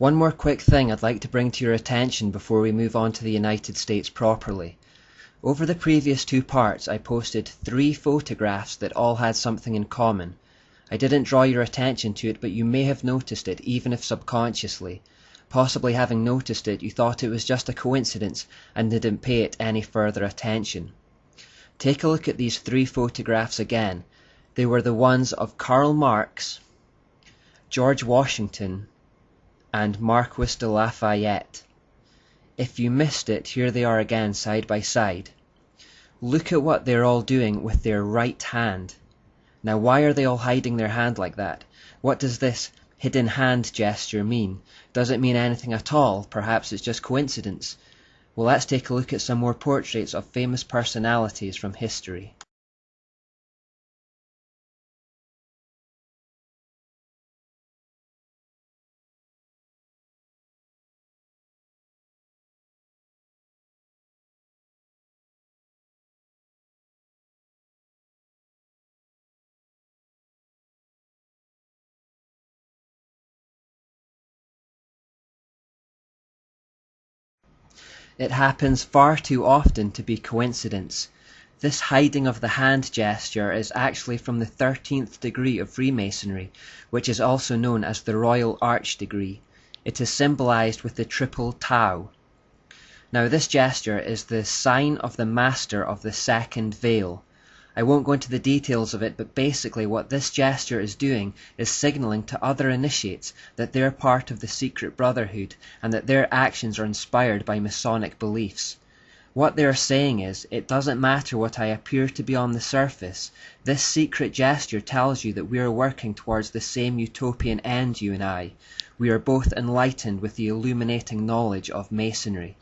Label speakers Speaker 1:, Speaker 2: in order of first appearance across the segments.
Speaker 1: One more quick thing I'd like to bring to your attention before we move on to the United States properly. Over the previous 2 parts I posted 3 photographs that all had something in common. I didn't draw your attention to it, but you may have noticed it, even if subconsciously. Possibly having noticed it, you thought it was just a coincidence and didn't pay it any further attention. Take a look at these 3 photographs again. They were the ones of Karl Marx, George Washington, and Marquis de Lafayette. If you missed it, here they are again side by side. Look at what they're all doing with their right hand. Now, why are they all hiding their hand like that? What does this hidden hand gesture mean? Does it mean anything at all? Perhaps it's just coincidence. Well, let's take a look at some more portraits of famous personalities from history. It happens far too often to be coincidence. This hiding of the hand gesture is actually from the 13th degree of Freemasonry, which is also known as the Royal Arch degree. It is symbolized with the triple Tau. Now, this gesture is the sign of the master of the second veil. I won't go into the details of it, but basically what this gesture is doing is signaling to other initiates that they're part of the secret brotherhood and that their actions are inspired by Masonic beliefs. What they're saying is, it doesn't matter what I appear to be on the surface. This secret gesture tells you that we are working towards the same utopian end, you and I. We are both enlightened with the illuminating knowledge of Masonry.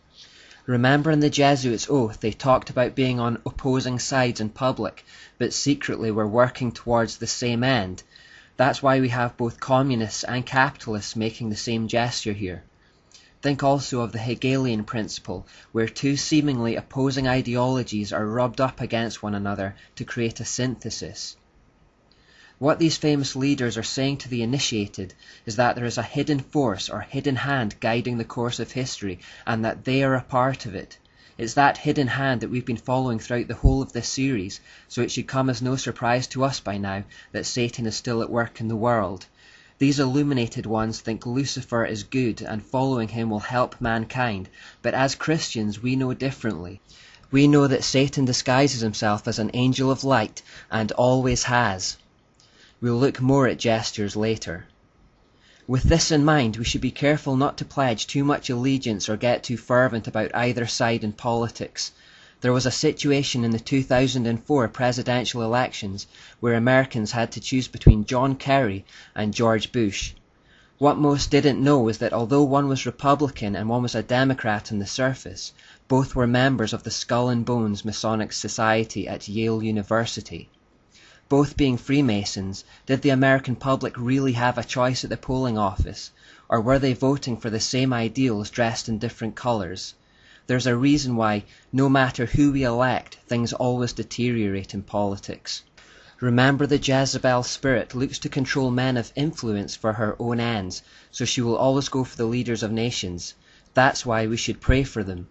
Speaker 1: Remember in the Jesuits' oath they talked about being on opposing sides in public, but secretly were working towards the same end. That's why we have both communists and capitalists making the same gesture here. Think also of the Hegelian principle, where 2 seemingly opposing ideologies are rubbed up against one another to create a synthesis. What these famous leaders are saying to the initiated is that there is a hidden force or hidden hand guiding the course of history, and that they are a part of it. It's that hidden hand that we've been following throughout the whole of this series, so it should come as no surprise to us by now that Satan is still at work in the world. These illuminated ones think Lucifer is good and following him will help mankind, but as Christians we know differently. We know that Satan disguises himself as an angel of light and always has. We'll look more at gestures later. With this in mind, we should be careful not to pledge too much allegiance or get too fervent about either side in politics. There was a situation in the 2004 presidential elections where Americans had to choose between John Kerry and George Bush. What most didn't know was that although one was Republican and one was a Democrat on the surface, both were members of the Skull and Bones Masonic Society at Yale University. Both being Freemasons, did the American public really have a choice at the polling office, or were they voting for the same ideals dressed in different colours? There's a reason why, no matter who we elect, things always deteriorate in politics. Remember, the Jezebel spirit looks to control men of influence for her own ends, so she will always go for the leaders of nations. That's why we should pray for them.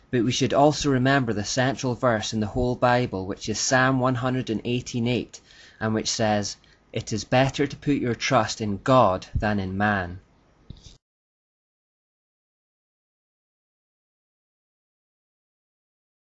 Speaker 1: But we should also remember the central verse in the whole Bible, which is Psalm 118:8, and which says, "It is better to put your trust in God than in man."